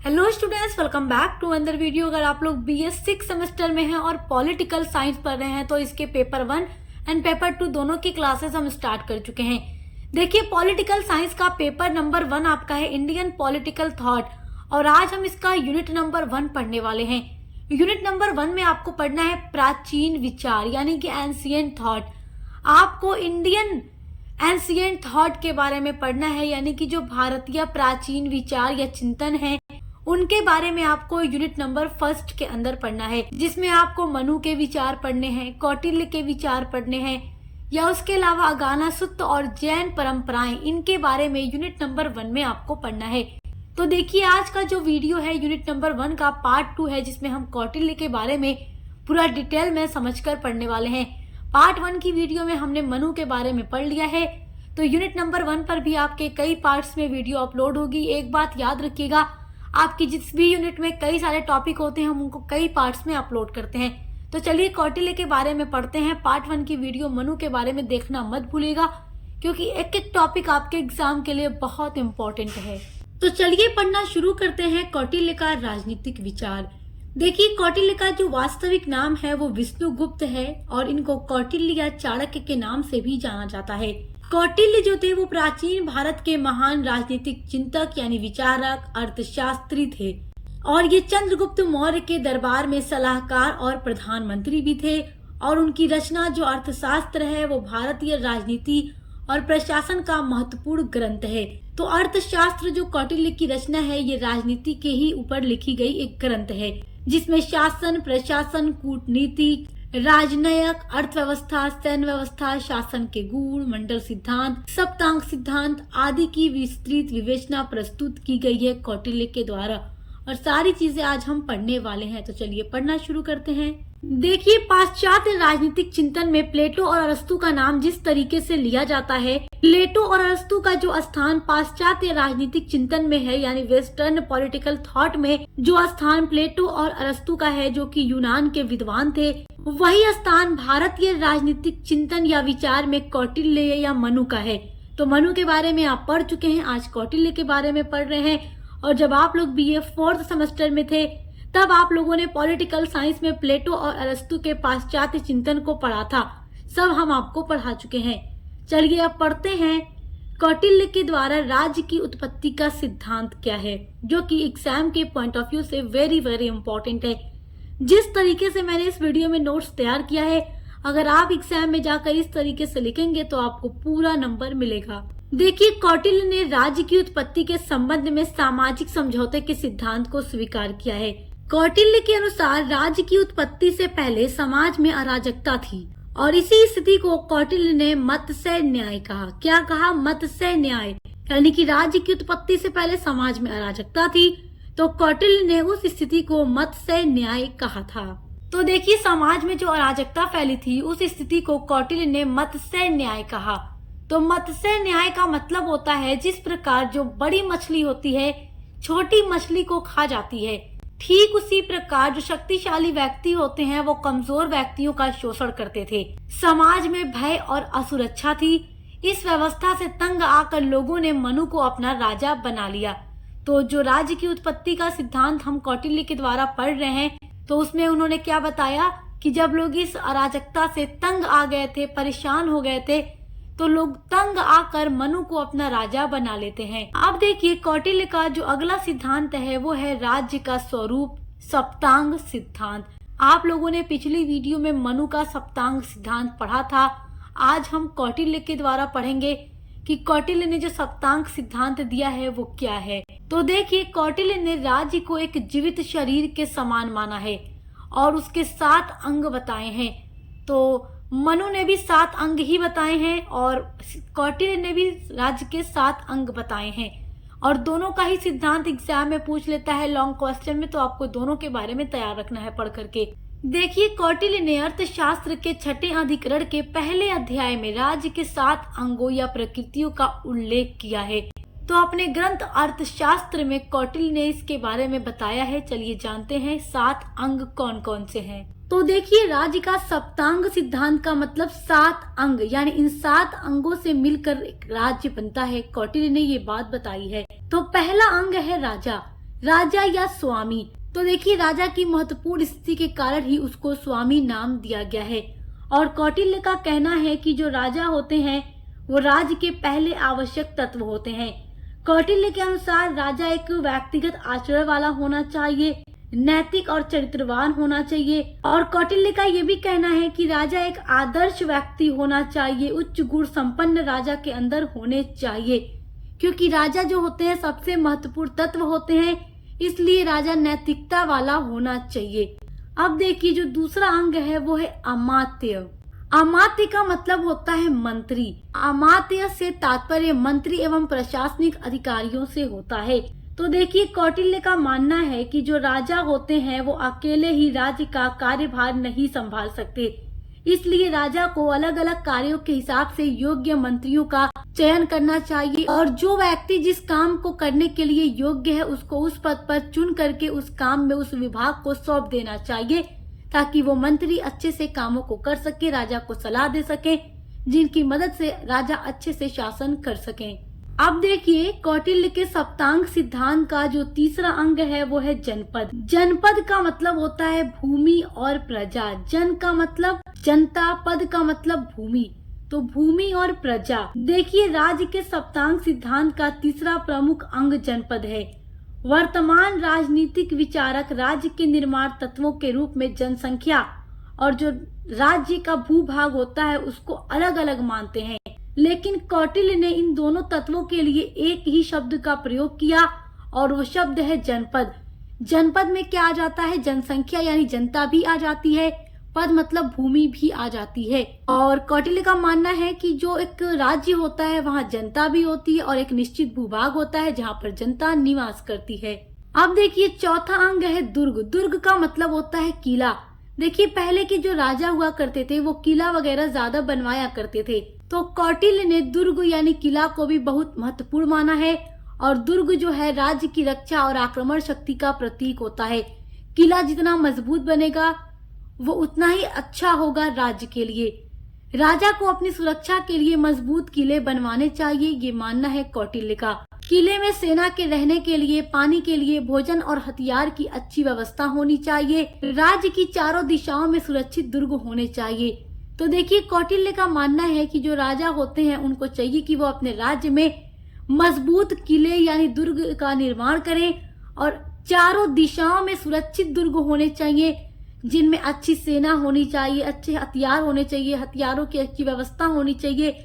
Hello students, welcome back to another video. अगर आप लोग BS 6 सेमेस्टर में हैं और पॉलिटिकल साइंस पढ़ रहे हैं तो इसके पेपर 1 एंड पेपर 2 दोनों की क्लासेस हम स्टार्ट कर चुके हैं। देखिए, पॉलिटिकल साइंस का पेपर नंबर 1 आपका है इंडियन पॉलिटिकल थॉट और आज हम इसका यूनिट नंबर 1 पढ़ने वाले हैं। यूनिट नंबर 1 में आपको पढ़ना है प्राचीन विचार यानी कि एंशिएंट थॉट। आपको इंडियन एंशिएंट थॉट के बारे में पढ़ना है, यानी कि जो भारतीय प्राचीन विचार या चिंतन है उनके बारे में आपको यूनिट नंबर 1 के अंदर पढ़ना है, जिसमें आपको मनु के विचार पढ़ने हैं, कौटिल्य के विचार पढ़ने हैं या उसके अलावा अगाना सुत्त और जैन परंपराएं, इनके बारे में यूनिट नंबर 1 में आपको पढ़ना है। तो देखिए, आज का जो वीडियो है यूनिट नंबर 1 का पार्ट 2 है, जिसमें हम कौटिल्य के बारे में पूरा डिटेल में समझकर पढ़ने वाले हैं। पार्ट 1 की वीडियो में हमने मनु के बारे में पढ़ लिया है, तो यूनिट नंबर 1 पर भी आपके कई पार्ट्स में वीडियो अपलोड होगी। एक बात याद रखिएगा, आपकी जिस भी यूनिट में कई सारे टॉपिक होते हैं हम उनको कई पार्ट्स में अपलोड करते हैं। तो चलिए कौटिल्य के बारे में पढ़ते हैं। पार्ट 1 की वीडियो मनु के बारे में देखना मत भूलिएगा, क्योंकि एक एक टॉपिक आपके एग्जाम के लिए बहुत इंपॉर्टेंट है। तो चलिए पढ़ना शुरू करते हैं कौटिल्य का राजनीतिक विचार। देखिए, कौटिल्य का जो वास्तविक नाम है वो विष्णुगुप्त है और इनको कौटिल्य या चाणक्य के नाम से भी जाना जाता है। कौटिल्य जो थे वो प्राचीन भारत के महान राजनीतिक चिंतक यानी विचारक, अर्थशास्त्री थे और ये चंद्रगुप्त मौर्य के दरबार में सलाहकार और प्रधानमंत्री भी थे। और उनकी रचना जो अर्थशास्त्र है वो भारतीय राजनीति और प्रशासन का महत्वपूर्ण ग्रंथ है। तो अर्थशास्त्र जो कौटिल्य की रचना है ये राजनीति के ही ऊपर लिखी गई एक ग्रंथ है, जिसमें शासन, प्रशासन, कूटनीति, राजनयक, अर्थव्यवस्था, सैन्य व्यवस्था, शासन के गुण, मंडल सिद्धांत, सप्तांग सिद्धांत आदि की विस्तृत विवेचना प्रस्तुत की गई है कौटिल्य के द्वारा। और सारी चीजें आज हम पढ़ने वाले हैं, तो चलिए पढ़ना शुरू करते हैं। देखिए, पाश्चात्य राजनीतिक चिंतन में प्लेटो और अरस्तु का नाम जिस तरीके से लिया जाता है, प्लेटो और अरस्तु का जो स्थान पाश्चात्य राजनीतिक चिंतन में है यानी वेस्टर्न पॉलिटिकल थॉट में जो स्थान प्लेटो और अरस्तु का है, जो कि यूनान के विद्वान थे, वही स्थान भारतीय राजनीतिक चिंतन या विचार में कौटिल्य या मनु का है। तो मनु के बारे में आप पढ़ चुके हैं, आज कौटिल्य के बारे में पढ़ रहे हैं। और जब आप लोग BA 4th सेमेस्टर में थे तब आप लोगों ने पॉलिटिकल साइंस में प्लेटो और अरस्तु के पाश्चात्य चिंतन को पढ़ा था, सब हम आपको पढ़ा चुके हैं। चलिए अब पढ़ते हैं कौटिल्य के द्वारा राज्य की उत्पत्ति का सिद्धांत क्या है, जो कि एग्जाम के पॉइंट ऑफ व्यू से वेरी वेरी इंपॉर्टेंट है। जिस तरीके से मैंने इस वीडियो में नोट्स तैयार किया है, अगर आप एग्जाम में जाकर इस तरीके से लिखेंगे तो आपको पूरा नंबर मिलेगा। देखिए, कौटिल्य ने राज्य की उत्पत्ति के संबंध में सामाजिक समझौते के सिद्धांत को स्वीकार किया है। कौटिल्य के अनुसार राज्य की उत्पत्ति से पहले समाज में अराजकता थी और इसी स्थिति को कौटिल्य ने मतस्य न्याय कहा। क्या कहा? मतस्य न्याय, यानी कि राज्य की उत्पत्ति से पहले समाज में अराजकता थी, तो कौटिल्य ने उस स्थिति को मतस्य न्याय कहा था। तो देखिए, समाज में जो अराजकता फैली थी उस स्थिति को कौटिल्य ने मतस्य न्याय कहा। तो मत्स्य न्याय का मतलब होता है जिस प्रकार जो बड़ी मछली होती है छोटी मछली को खा जाती है, ठीक उसी प्रकार जो शक्तिशाली व्यक्ति होते हैं वो कमजोर व्यक्तियों का शोषण करते थे। समाज में भय और असुरक्षा थी। इस व्यवस्था से तंग आकर लोगों ने मनु को अपना राजा बना लिया। तो जो राज्य की उत्पत्ति का सिद्धांत हम कौटिल्य के द्वारा पढ़ रहे हैं, तो उसमें उन्होंने क्या बताया कि जब लोग इस अराजकता से तंग आ गए थे, परेशान हो गए थे, तो लोग तंग आकर मनु को अपना राजा बना लेते हैं। अब देखिए, कौटिल्य का जो अगला सिद्धांत है वो है राज्य का स्वरूप, सप्तांग सिद्धांत। आप लोगों ने पिछली वीडियो में मनु का सप्तांग सिद्धांत पढ़ा था। आज हम कौटिल्य के द्वारा पढ़ेंगे कि कौटिल्य ने जो सप्तांग सिद्धांत दिया है वो क्या है। तो देखिए, कौटिल्य ने राज्य को एक जीवित शरीर के समान माना है और उसके 7 अंग बताए हैं। तो मनु ने भी 7 अंग ही बताए हैं और कौटिल्य ने भी राज्य के 7 अंग बताए हैं। और दोनों का ही सिद्धांत एग्जाम में पूछ लेता है लॉन्ग क्वेश्चन में, तो आपको दोनों के बारे में तैयार रखना है पढ़ करके। देखिए, कौटिल्य ने अर्थशास्त्र के 6ठे अधिकरण के पहले अध्याय में राज्य के 7 अंगों या प्रकृतियों का उल्लेख किया है। तो अपने ग्रंथ अर्थशास्त्र में कौटिल्य ने इसके बारे में बताया है। चलिए जानते हैं 7 अंग कौन कौन से हैं। तो देखिए, राज्य का सप्तांग सिद्धांत का मतलब 7 अंग, यानी इन 7 अंगों से मिलकर एक राज्य बनता है। कौटिल्य ने ये बात बताई है। तो पहला अंग है राजा। राजा या स्वामी। तो देखिए राजा की महत्वपूर्ण स्थिति के कारण ही उसको स्वामी नाम दिया गया है। और कौटिल्य का कहना है कि जो राजा होते हैं वो राज्य के पहले आवश्यक तत्व होते हैं। कौटिल्य के अनुसार राजा एक व्यक्तिगत आचरण वाला होना चाहिए, नैतिक और चरित्रवान होना चाहिए। और कौटिल्य का ये भी कहना है कि राजा एक आदर्श व्यक्ति होना चाहिए, उच्च गुण संपन्न राजा के अंदर होने चाहिए, क्योंकि राजा जो होते हैं सबसे महत्वपूर्ण तत्व होते हैं, इसलिए राजा नैतिकता वाला होना चाहिए। अब देखिए जो दूसरा अंग है वो है अमात्य। अमात्य का मतलब होता है मंत्री। अमात्य से तात्पर्य मंत्री एवं प्रशासनिक अधिकारियों से होता है। तो देखिए कौटिल्य का मानना है कि जो राजा होते हैं वो अकेले ही राज्य का कार्यभार नहीं संभाल सकते, इसलिए राजा को अलग अलग कार्यों के हिसाब से योग्य मंत्रियों का चयन करना चाहिए और जो व्यक्ति जिस काम को करने के लिए योग्य है उसको उस पद पर चुन करके उस काम में उस विभाग को सौंप देना चाहिए, ताकि वो मंत्री अच्छे से कामों को कर सके, राजा को सलाह दे सके, जिनकी मदद से राजा अच्छे से शासन कर सके। अब देखिए कौटिल्य के सप्तांग सिद्धांत का जो तीसरा अंग है वो है जनपद। जनपद का मतलब होता है भूमि और प्रजा। जन का मतलब जनता, पद का मतलब भूमि, तो भूमि और प्रजा। देखिए राज्य के सप्तांग सिद्धांत का तीसरा प्रमुख अंग जनपद है। वर्तमान राजनीतिक विचारक राज्य के निर्माण तत्वों के रूप में जनसंख्या और जो राज्य का भूभाग होता है उसको अलग अलग मानते हैं, लेकिन कौटिल्य ने इन दोनों तत्वों के लिए एक ही शब्द का प्रयोग किया और वो शब्द है जनपद। जनपद में क्या आ जाता है? जनसंख्या यानी जनता भी आ जाती है, पद मतलब भूमि भी आ जाती है। और कौटिल्य का मानना है कि जो एक राज्य होता है वहाँ जनता भी होती है और एक निश्चित भूभाग होता है जहाँ पर जनता निवास करती है। अब देखिए चौथा अंग है दुर्ग। दुर्ग का मतलब होता है किला। देखिए पहले के जो राजा हुआ करते थे वो किला वगैरह ज्यादा बनवाया करते थे, तो कौटिल्य ने दुर्ग यानी किला को भी बहुत महत्वपूर्ण माना है। और दुर्ग जो है राज्य की रक्षा और आक्रमण शक्ति का प्रतीक होता है। किला जितना मजबूत बनेगा वो उतना ही अच्छा होगा राज्य के लिए। राजा को अपनी सुरक्षा के लिए मजबूत किले बनवाने चाहिए, ये मानना है कौटिल्य का। किले में सेना के रहने के लिए, पानी के लिए, भोजन और हथियार की अच्छी व्यवस्था होनी चाहिए। राज्य की चारों दिशाओं में सुरक्षित दुर्ग होने चाहिए। तो देखिए कौटिल्य का मानना है कि जो राजा होते हैं उनको चाहिए कि वो अपने राज्य में मजबूत किले यानी दुर्ग का निर्माण करें और चारों दिशाओं में सुरक्षित दुर्ग होने चाहिए, जिनमें अच्छी सेना होनी चाहिए, अच्छे हथियार होने चाहिए, हथियारों की अच्छी व्यवस्था होनी चाहिए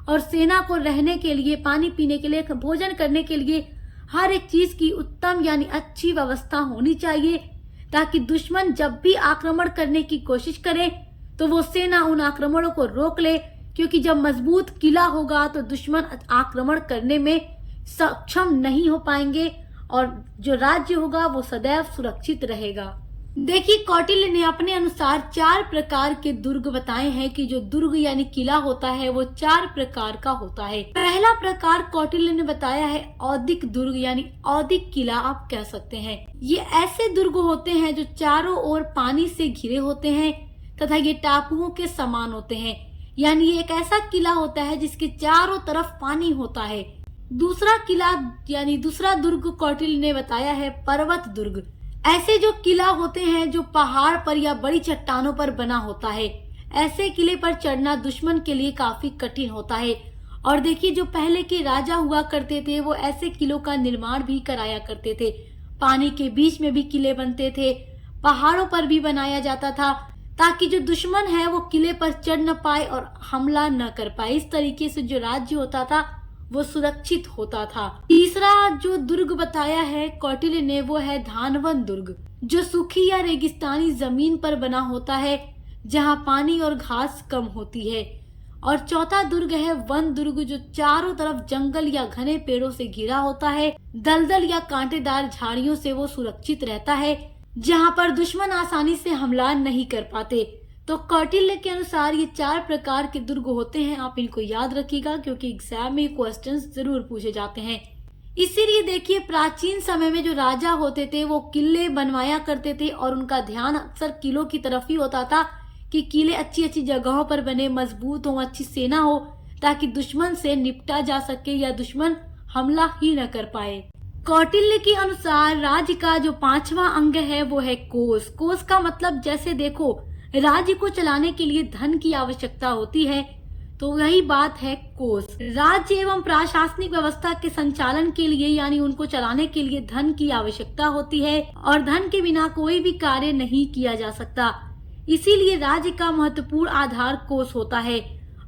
और सेना को रहने के लिए, पानी पीने के लिए, भोजन करने के लिए हर एक चीज की उत्तम यानी अच्छी व्यवस्था होनी चाहिए, ताकि दुश्मन जब भी आक्रमण करने की कोशिश करे तो वो सेना उन आक्रमणों को रोक ले, क्योंकि जब मजबूत किला होगा तो दुश्मन आक्रमण करने में सक्षम नहीं हो पाएंगे और जो राज्य होगा वो सदैव सुरक्षित रहेगा। देखिए कौटिल्य ने अपने अनुसार 4 प्रकार के दुर्ग बताए हैं कि जो दुर्ग यानी किला होता है वो 4 प्रकार का होता है। पहला प्रकार कौटिल्य ने बताया है औदिक दुर्ग यानी औदिक किला आप कह सकते हैं। ये ऐसे दुर्ग होते हैं जो चारों ओर पानी से घिरे होते हैं तथा ये टापुओं के समान होते हैं, यानी ये एक ऐसा किला होता है जिसके चारों तरफ पानी होता है। दूसरा किला यानी दूसरा दुर्ग कौटिल्य ने बताया है पर्वत दुर्ग। ऐसे जो किला होते हैं जो पहाड़ पर या बड़ी चट्टानों पर बना होता है, ऐसे किले पर चढ़ना दुश्मन के लिए काफी कठिन होता है। और देखिए जो पहले के राजा हुआ करते थे वो ऐसे किलों का निर्माण भी कराया करते थे। पानी के बीच में भी किले बनते थे, पहाड़ों पर भी बनाया जाता था, ताकि जो दुश्मन है वो किले पर चढ़ न पाए और हमला न कर पाए। इस तरीके से जो राज्य होता था वो सुरक्षित होता था। तीसरा जो दुर्ग बताया है कौटिल्य ने वो है धानवन दुर्ग, जो सूखी या रेगिस्तानी जमीन पर बना होता है जहां पानी और घास कम होती है। और चौथा दुर्ग है वन दुर्ग, जो चारों तरफ जंगल या घने पेड़ों से घिरा होता है। दलदल या कांटेदार झाड़ियों से वो सुरक्षित रहता है, जहां पर दुश्मन आसानी से हमला नहीं कर पाते। तो कौटिल्य के अनुसार ये 4 प्रकार के दुर्ग होते हैं। आप इनको याद रखिएगा क्योंकि एग्जाम में क्वेश्चंस जरूर पूछे जाते हैं। इसीलिए देखिए प्राचीन समय में जो राजा होते थे वो किले बनवाया करते थे और उनका ध्यान अक्सर किलों की तरफ ही होता था कि किले अच्छी अच्छी जगहों पर बने, मजबूत हो, अच्छी सेना हो, ताकि दुश्मन से निपटा जा सके या दुश्मन हमला ही न कर पाए। कौटिल्य के अनुसार राज्य का जो 5वां अंग है वो है कोष। कोष का मतलब जैसे देखो, राज्य को चलाने के लिए धन की आवश्यकता होती है, तो वही बात है कोष। राज्य एवं प्रशासनिक व्यवस्था के संचालन के लिए यानी उनको चलाने के लिए धन की आवश्यकता होती है और धन के बिना कोई भी कार्य नहीं किया जा सकता। इसीलिए राज्य का महत्वपूर्ण आधार कोष होता है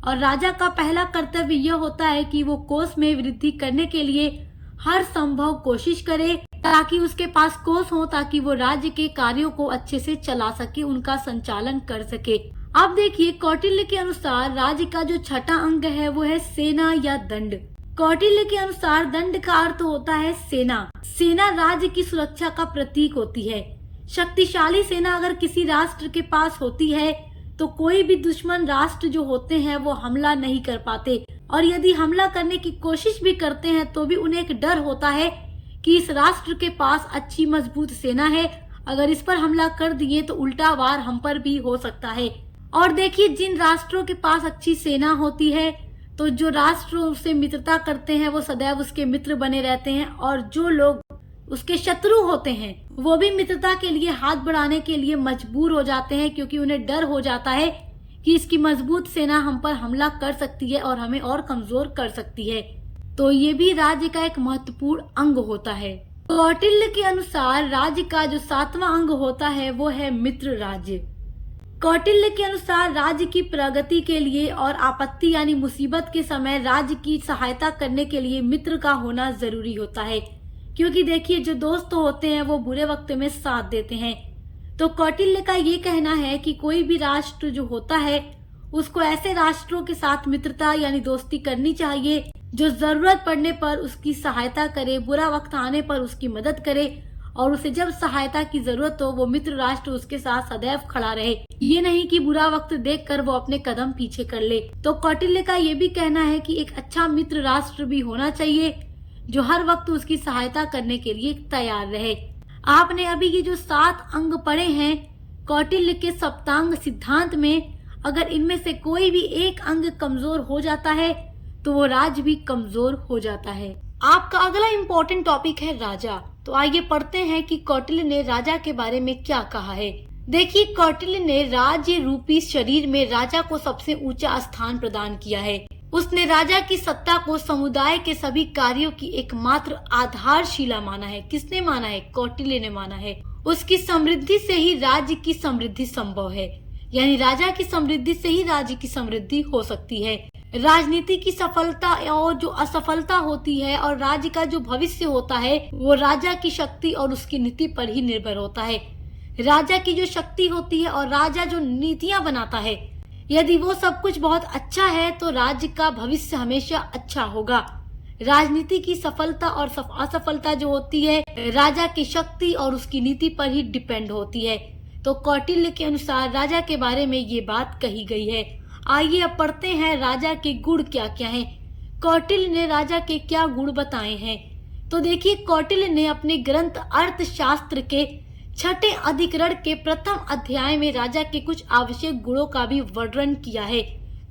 और राजा का पहला कर्तव्य यह होता है कि वो कोष में वृद्धि करने के लिए हर संभव कोशिश करे ताकि उसके पास कोष हो, ताकि वो राज्य के कार्यों को अच्छे से चला सके, उनका संचालन कर सके। अब देखिए, कौटिल्य के अनुसार राज्य का जो 6वां अंग है वो है सेना या दंड। कौटिल्य के अनुसार दंड का अर्थ होता है सेना। सेना राज्य की सुरक्षा का प्रतीक होती है। शक्तिशाली सेना अगर किसी राष्ट्र के पास होती है तो कोई भी दुश्मन राष्ट्र जो होते हैं वो हमला नहीं कर पाते, और यदि हमला करने की कोशिश भी करते हैं तो भी उन्हें एक डर होता है कि इस राष्ट्र के पास अच्छी मजबूत सेना है, अगर इस पर हमला कर दिए तो उल्टा वार हम पर भी हो सकता है। और देखिए, जिन राष्ट्रों के पास अच्छी सेना होती है तो जो राष्ट्र उससे मित्रता करते हैं वो सदैव उसके मित्र बने रहते हैं, और जो लोग उसके शत्रु होते हैं वो भी मित्रता के लिए हाथ बढ़ाने के लिए मजबूर हो जाते हैं, क्योंकि उन्हें डर हो जाता है कि इसकी मजबूत सेना हम पर हमला कर सकती है और हमें और कमजोर कर सकती है। तो ये भी राज्य का एक महत्वपूर्ण अंग होता है। कौटिल्य के अनुसार राज्य का जो 7वां अंग होता है वो है मित्र राज्य। कौटिल्य के अनुसार राज्य की प्रगति के लिए और आपत्ति यानी मुसीबत के समय राज्य की सहायता करने के लिए मित्र का होना जरूरी होता है, क्योंकि देखिए, जो दोस्त होते हैं वो बुरे वक्त में साथ देते हैं। तो कौटिल्य का ये कहना है कि कोई भी राष्ट्र जो होता है उसको ऐसे राष्ट्रों के साथ मित्रता यानी दोस्ती करनी चाहिए जो जरूरत पड़ने पर उसकी सहायता करे, बुरा वक्त आने पर उसकी मदद करे, और उसे जब सहायता की जरूरत हो वो मित्र राष्ट्र उसके साथ सदैव खड़ा रहे। ये नहीं कि बुरा वक्त देखकर वो अपने कदम पीछे कर ले। तो कौटिल्य का ये भी कहना है कि एक अच्छा मित्र राष्ट्र भी होना चाहिए जो हर वक्त उसकी सहायता करने के लिए तैयार रहे। आपने अभी ये जो 7 अंग पढ़े हैं कौटिल्य के सप्तांग सिद्धांत में, अगर इनमें से कोई भी एक अंग कमजोर हो जाता है तो वो राज्य भी कमजोर हो जाता है। आपका अगला इम्पोर्टेंट टॉपिक है राजा। तो आइए पढ़ते हैं कि कौटिल्य ने राजा के बारे में क्या कहा है। देखिए, कौटिल्य ने राज्य रूपी शरीर में राजा को सबसे ऊंचा स्थान प्रदान किया है। उसने राजा की सत्ता को समुदाय के सभी कार्यों की एकमात्र आधारशिला माना है। किसने माना है? कौटिल्य ने माना है। उसकी समृद्धि से ही राज्य की समृद्धि संभव है, यानी राजा की समृद्धि से ही राज्य की समृद्धि हो सकती है। राजनीति की सफलता और जो असफलता होती है और राज्य का जो भविष्य होता है वो राजा की शक्ति और उसकी नीति पर ही निर्भर होता है। राजा की जो शक्ति होती है और राजा जो नीतियां बनाता है, यदि वो सब कुछ बहुत अच्छा है तो राज्य का भविष्य हमेशा अच्छा होगा। राजनीति की सफलता और असफलता जो होती है राजा की शक्ति और उसकी नीति पर ही डिपेंड होती है। तो कौटिल्य के अनुसार राजा के बारे में ये बात कही गई है। आइए अब पढ़ते हैं राजा के गुण क्या क्या हैं। कौटिल्य ने राजा के क्या गुण बताए हैं। तो देखिए, कौटिल्य ने अपने ग्रंथ अर्थशास्त्र के 6ठे अधिकरण के प्रथम अध्याय में राजा के कुछ आवश्यक गुणों का भी वर्णन किया है।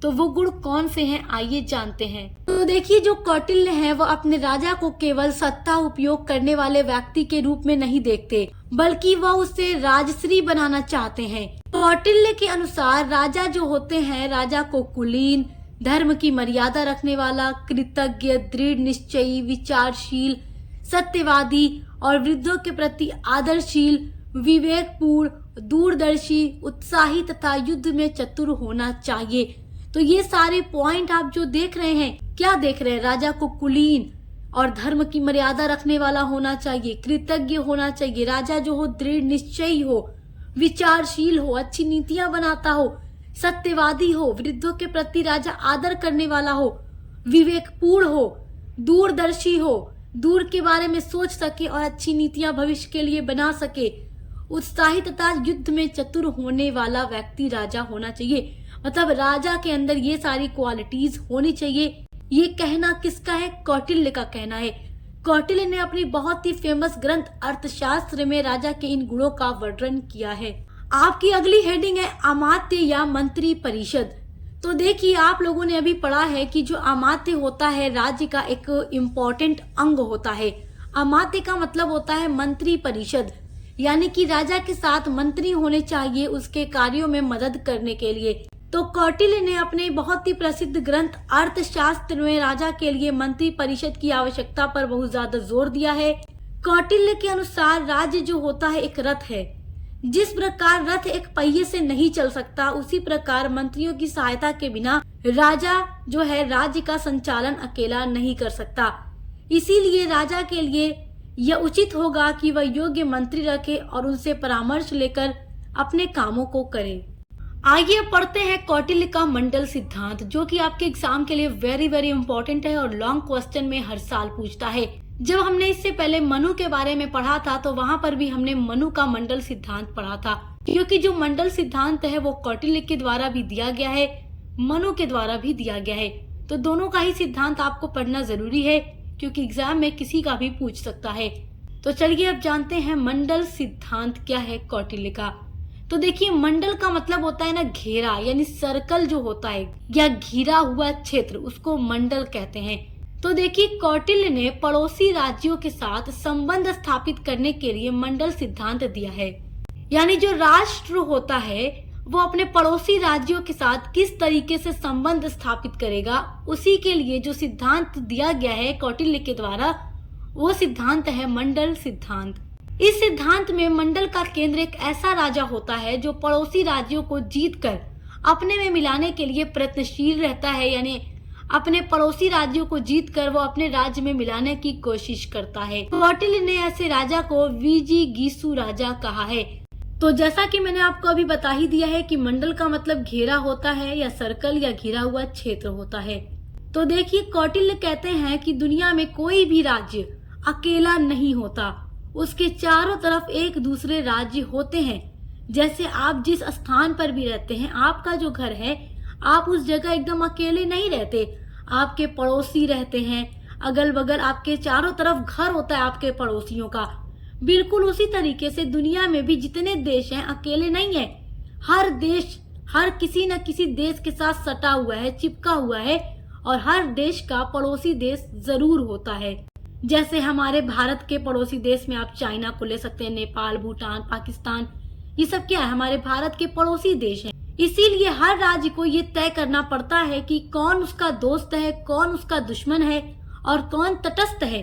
तो वो गुण कौन से हैं, आइए जानते हैं। तो देखिए, जो कौटिल्य है वो अपने राजा को केवल सत्ता उपयोग करने वाले व्यक्ति के रूप में नहीं देखते, बल्कि वह उसे राजश्री बनाना चाहते हैं। कौटिल्य के अनुसार राजा जो होते हैं, राजा को कुलीन, धर्म की मर्यादा रखने वाला, कृतज्ञ, दृढ़ निश्चयी, विचारशील, सत्यवादी और वृद्धों के प्रति आदरशील, विवेकपूर्ण, दूरदर्शी, उत्साही तथा युद्ध में चतुर होना चाहिए। तो ये सारे पॉइंट आप जो देख रहे हैं, क्या देख रहे हैं? राजा को कुलीन और धर्म की मर्यादा रखने वाला होना चाहिए, कृतज्ञ होना चाहिए, राजा जो हो दृढ़ निश्चयी हो, विचारशील हो, अच्छी नीतियां बनाता हो, सत्यवादी हो, वृद्धों के प्रति राजा आदर करने वाला हो, विवेकपूर्ण हो, दूरदर्शी हो, दूर के बारे में सोच सके और अच्छी नीतियां भविष्य के लिए बना सके, उत्साही तथा युद्ध में चतुर होने वाला व्यक्ति राजा होना चाहिए। मतलब राजा के अंदर ये सारी क्वालिटीज होनी चाहिए। ये कहना किसका है? कौटिल्य का कहना है। कौटिल्य ने अपनी बहुत ही फेमस ग्रंथ अर्थशास्त्र में राजा के इन गुणों का वर्णन किया है। आपकी अगली हेडिंग है अमात्य या मंत्री परिषद। तो देखिए, आप लोगों ने अभी पढ़ा है कि जो अमात्य होता है राज्य का एक इम्पोर्टेंट अंग होता है। अमात्य का मतलब होता है मंत्री परिषद, यानी कि राजा के साथ मंत्री होने चाहिए उसके कार्यों में मदद करने के लिए। तो कौटिल्य ने अपने बहुत ही प्रसिद्ध ग्रंथ अर्थशास्त्र में राजा के लिए मंत्री परिषद की आवश्यकता पर बहुत ज्यादा जोर दिया है। कौटिल्य के अनुसार राज्य जो होता है एक रथ है। जिस प्रकार रथ एक पहिए से नहीं चल सकता, उसी प्रकार मंत्रियों की सहायता के बिना राजा जो है राज्य का संचालन अकेला नहीं कर सकता। इसीलिए राजा के लिए यह उचित होगा कि वह योग्य मंत्री रखे और उनसे परामर्श लेकर अपने कामों को करे। आइए पढ़ते हैं कौटिल्य का मंडल सिद्धांत, जो कि आपके एग्जाम के लिए वेरी वेरी इंपॉर्टेंट है और लॉन्ग क्वेश्चन में हर साल पूछता है। जब हमने इससे पहले मनु के बारे में पढ़ा था तो वहाँ पर भी हमने मनु का मंडल सिद्धांत पढ़ा था, क्योंकि जो मंडल सिद्धांत है वो कौटिल्य के द्वारा भी दिया गया है, मनु के द्वारा भी दिया गया है। तो दोनों का ही सिद्धांत आपको पढ़ना जरूरी है, क्योंकि एग्जाम में किसी का भी पूछ सकता है। तो चलिए अब जानते हैं मंडल सिद्धांत क्या है कौटिल्य का। तो देखिए, मंडल का मतलब होता है ना घेरा, यानी सर्कल जो होता है या घिरा हुआ क्षेत्र, उसको मंडल कहते हैं। तो देखिए, कौटिल्य ने पड़ोसी राज्यों के साथ संबंध स्थापित करने के लिए मंडल सिद्धांत दिया है। यानी जो राष्ट्र होता है वो अपने पड़ोसी राज्यों के साथ किस तरीके से संबंध स्थापित करेगा, उसी के लिए जो सिद्धांत दिया गया है कौटिल्य के द्वारा, वो सिद्धांत है मंडल सिद्धांत। इस सिद्धांत में मंडल का केंद्र एक ऐसा राजा होता है जो पड़ोसी राज्यों को जीतकर अपने में मिलाने के लिए प्रयत्नशील रहता है, यानी अपने पड़ोसी राज्यों को जीतकर वो अपने राज्य में मिलाने की कोशिश करता है। कौटिल्य ने ऐसे राजा को विजिगीषु राजा कहा है। तो जैसा कि मैंने आपको अभी बता ही दिया है कि मंडल का मतलब घेरा होता है या सर्कल या घिरा हुआ क्षेत्र होता है। तो देखिए, कौटिल्य कहते हैं कि दुनिया में कोई भी राज्य अकेला नहीं होता, उसके चारों तरफ एक दूसरे राज्य होते हैं। जैसे आप जिस स्थान पर भी रहते हैं, आपका जो घर है, आप उस जगह एकदम अकेले नहीं रहते, आपके पड़ोसी रहते हैं, अगल बगल आपके चारों तरफ घर होता है आपके पड़ोसियों का। बिल्कुल उसी तरीके से दुनिया में भी जितने देश हैं अकेले नहीं है। हर देश हर किसी न किसी देश के साथ सटा हुआ है, चिपका हुआ है, और हर देश का पड़ोसी देश जरूर होता है। जैसे हमारे भारत के पड़ोसी देश में आप चाइना को ले सकते हैं, नेपाल, भूटान, पाकिस्तान, ये सब क्या है, हमारे भारत के पड़ोसी देश हैं। इसीलिए हर राज्य को ये तय करना पड़ता है कि कौन उसका दोस्त है, कौन उसका दुश्मन है और कौन तटस्थ है।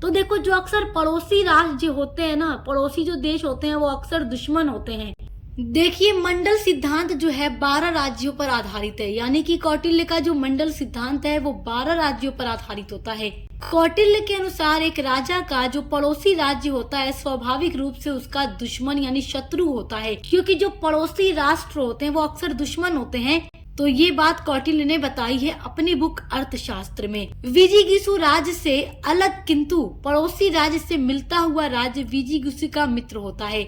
तो देखो, जो अक्सर पड़ोसी राज्य होते हैं ना, पड़ोसी जो देश होते हैं, वो अक्सर दुश्मन होते हैं। देखिए, मंडल सिद्धांत जो है 12 राज्यों पर आधारित है, यानी कि कौटिल्य का जो मंडल सिद्धांत है वो 12 राज्यों पर आधारित होता है। कौटिल्य के अनुसार एक राजा का जो पड़ोसी राज्य होता है स्वाभाविक रूप से उसका दुश्मन यानी शत्रु होता है, क्योंकि जो पड़ोसी राष्ट्र होते हैं वो अक्सर दुश्मन होते हैं। तो ये बात कौटिल्य ने बताई है अपनी बुक अर्थशास्त्र में। विजिगीषु राज्य से अलग किंतु पड़ोसी राज्य से मिलता हुआ राज्य विजिगीषु का मित्र होता है।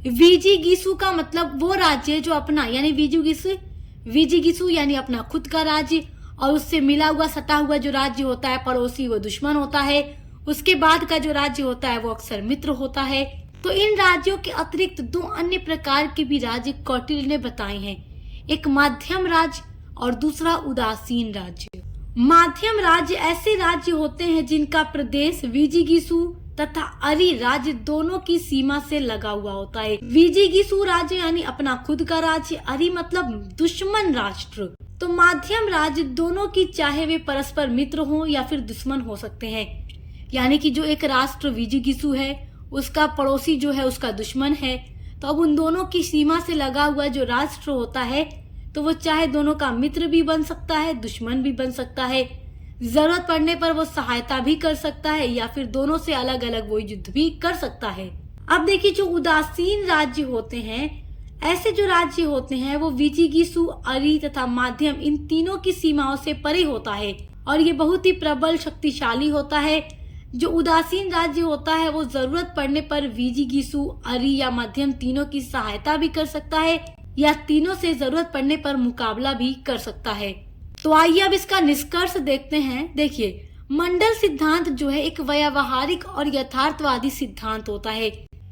विजिगीषु का मतलब वो राज्य जो अपना यानी विजिगीषु यानी अपना खुद का राज्य, और उससे मिला हुआ सटा हुआ जो राज्य होता है पड़ोसी, वो दुश्मन होता है। उसके बाद का जो राज्य होता है वो अक्सर मित्र होता है। तो इन राज्यों के अतिरिक्त 2 अन्य प्रकार के भी राज्य कौटिल्य ने बताए हैं, एक माध्यम राज्य और दूसरा उदासीन राज्य। माध्यम राज्य ऐसे राज्य होते हैं जिनका प्रदेश विजिगीषु तथा अरि राज्य दोनों की सीमा से लगा हुआ होता है। विजिगीषु राज्य यानी अपना खुद का राज्य, अरि मतलब दुश्मन राष्ट्र। तो माध्यम राज्य दोनों की चाहे वे परस्पर मित्र हो या फिर दुश्मन हो सकते हैं, यानी कि जो एक राष्ट्र विजिगीषु है उसका पड़ोसी जो है उसका दुश्मन है, तो अब उन दोनों की सीमा से लगा हुआ जो राष्ट्र होता है तो वो चाहे दोनों का मित्र भी बन सकता है, दुश्मन भी बन सकता है। जरूरत पड़ने पर वो सहायता भी कर सकता है या फिर दोनों से अलग अलग वो युद्ध भी कर सकता है। अब देखिए, जो उदासीन राज्य होते हैं, ऐसे जो राज्य होते हैं वो विजिगीषु, अरि तथा माध्यम इन तीनों की सीमाओं से परे होता है और ये बहुत ही प्रबल शक्तिशाली होता है। जो उदासीन राज्य होता है वो जरूरत पड़ने पर विजिगीषु, अरि या माध्यम तीनों की सहायता भी कर सकता है या तीनों से जरूरत पड़ने पर मुकाबला भी कर सकता है। तो आइए अब इसका निष्कर्ष देखते हैं। देखिए, मंडल सिद्धांत जो है एक व्यावहारिक और यथार्थवादी सिद्धांत होता है।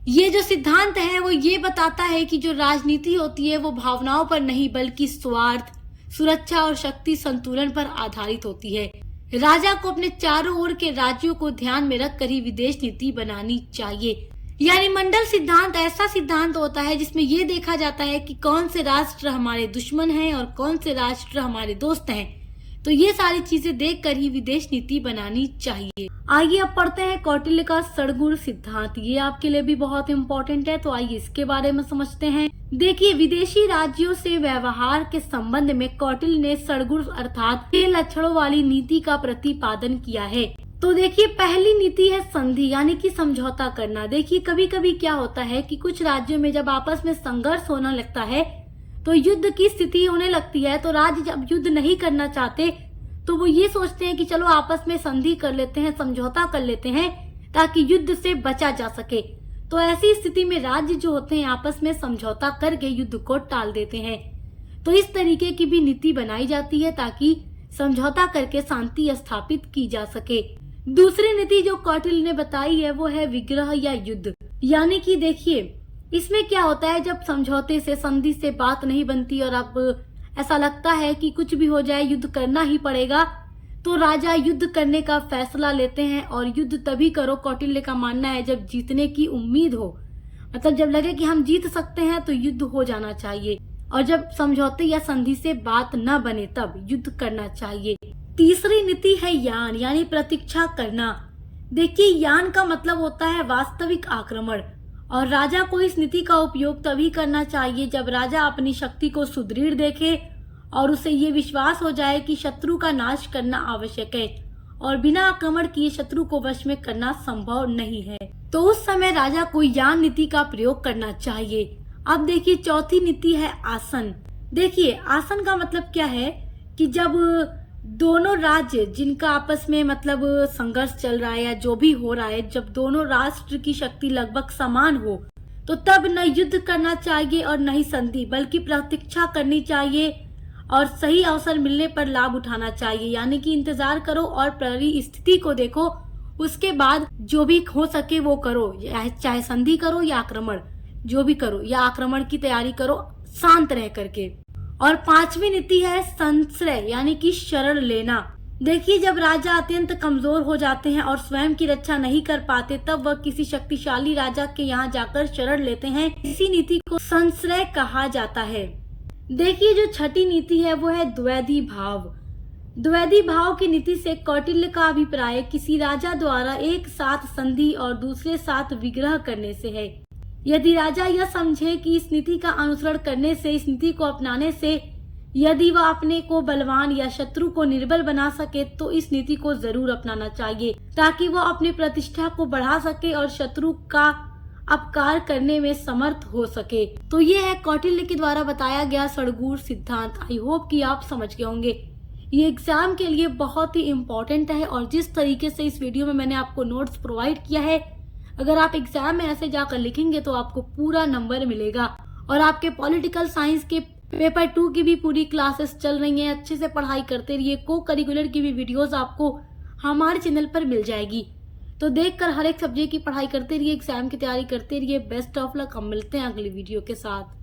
ये जो सिद्धांत है वो ये बताता है कि जो राजनीति होती है वो भावनाओं पर नहीं बल्कि स्वार्थ, सुरक्षा और शक्ति संतुलन पर आधारित होती है। राजा को अपने चारों ओर के राज्यों को ध्यान में रखकर ही विदेश नीति बनानी चाहिए। यानी मंडल सिद्धांत ऐसा सिद्धांत होता है जिसमें ये देखा जाता है कि कौन से राष्ट्र हमारे दुश्मन हैं और कौन से राष्ट्र हमारे दोस्त हैं। तो ये सारी चीजें देखकर ही विदेश नीति बनानी चाहिए। आइए अब पढ़ते हैं कौटिल्य का सड़गुण सिद्धांत। ये आपके लिए भी बहुत इम्पोर्टेंट है, तो आइए इसके बारे में समझते हैं। देखिए, विदेशी राज्यों से व्यवहार के संबंध में कौटिल्य ने सड़गुण अर्थात 6 लक्षणों वाली नीति का प्रतिपादन किया है। तो देखिए, पहली नीति है संधि यानी कि समझौता करना। देखिए, कभी कभी क्या होता है कि कुछ राज्यों में जब आपस में संघर्ष होने लगता है तो युद्ध की स्थिति होने लगती है, तो राज्य जब युद्ध नहीं करना चाहते तो वो ये सोचते हैं कि चलो आपस में संधि कर लेते हैं, समझौता कर लेते हैं ताकि युद्ध से बचा जा सके। तो ऐसी स्थिति में राज्य जो होते हैं आपस में समझौता करके युद्ध को टाल देते हैं। तो इस तरीके की भी नीति बनाई जाती है ताकि समझौता करके शांति स्थापित की जा सके। दूसरी नीति जो कौटिल्य ने बताई है वो है विग्रह या युद्ध। यानी कि देखिए, इसमें क्या होता है, जब समझौते से संधि से बात नहीं बनती और अब ऐसा लगता है कि कुछ भी हो जाए युद्ध करना ही पड़ेगा, तो राजा युद्ध करने का फैसला लेते हैं। और युद्ध तभी करो, कौटिल्य का मानना है, जब जीतने की उम्मीद हो, मतलब जब लगे कि हम जीत सकते हैं तो युद्ध हो जाना चाहिए। और जब समझौते या संधि से बात न बने तब युद्ध करना चाहिए। तीसरी नीति है यान यानी प्रतीक्षा करना। देखिए, यान का मतलब होता है वास्तविक आक्रमण, और राजा को इस नीति का उपयोग तभी करना चाहिए जब राजा अपनी शक्ति को सुदृढ़ देखे और उसे ये विश्वास हो जाए कि शत्रु का नाश करना आवश्यक है और बिना आक्रमण किए शत्रु को वश में करना संभव नहीं है। तो उस समय राजा को यान नीति का प्रयोग करना चाहिए। अब देखिए, चौथी नीति है आसन। देखिए, आसन का मतलब क्या है कि जब दोनों राज्य जिनका आपस में मतलब संघर्ष चल रहा है या जो भी हो रहा है, जब दोनों राष्ट्र की शक्ति लगभग समान हो तो तब न युद्ध करना चाहिए और न ही संधि, बल्कि प्रतीक्षा करनी चाहिए और सही अवसर मिलने पर लाभ उठाना चाहिए। यानी कि इंतजार करो और परिस्थिति को देखो, उसके बाद जो भी हो सके वो करो, चाहे संधि करो या आक्रमण, जो भी करो या आक्रमण की तैयारी करो शांत रह करके। और पांचवी नीति है संश्रय यानी कि शरण लेना। देखिए, जब राजा अत्यंत कमजोर हो जाते हैं और स्वयं की रक्षा नहीं कर पाते तब वह किसी शक्तिशाली राजा के यहाँ जाकर शरण लेते हैं। इसी नीति को संश्रय कहा जाता है। देखिए, जो छठी नीति है वो है द्वैधी भाव। द्वैधी भाव की नीति से कौटिल्य का अभिप्राय किसी राजा द्वारा एक साथ संधि और दूसरे साथ विग्रह करने से है। यदि राजा यह समझे कि इस नीति का अनुसरण करने से, इस नीति को अपनाने से यदि वह अपने को बलवान या शत्रु को निर्बल बना सके तो इस नीति को जरूर अपनाना चाहिए ताकि वह अपनी प्रतिष्ठा को बढ़ा सके और शत्रु का अपकार करने में समर्थ हो सके। तो ये है कौटिल्य के द्वारा बताया गया सड़गुण सिद्धांत। आई होप कि आप समझ गए होंगे। ये एग्जाम के लिए बहुत ही इम्पोर्टेंट है और जिस तरीके से इस वीडियो में मैंने आपको नोट्स प्रोवाइड किया है, अगर आप एग्जाम में ऐसे जाकर लिखेंगे तो आपको पूरा नंबर मिलेगा। और आपके पॉलिटिकल साइंस के पेपर 2 की भी पूरी क्लासेस चल रही हैं, अच्छे से पढ़ाई करते रहिए। को करिकुलर की भी वीडियोस आपको हमारे चैनल पर मिल जाएगी, तो देखकर हर एक सब्जेक्ट की पढ़ाई करते रहिए, एग्जाम की तैयारी करते रहिए। Best of luck. हम मिलते हैं अगली वीडियो के साथ।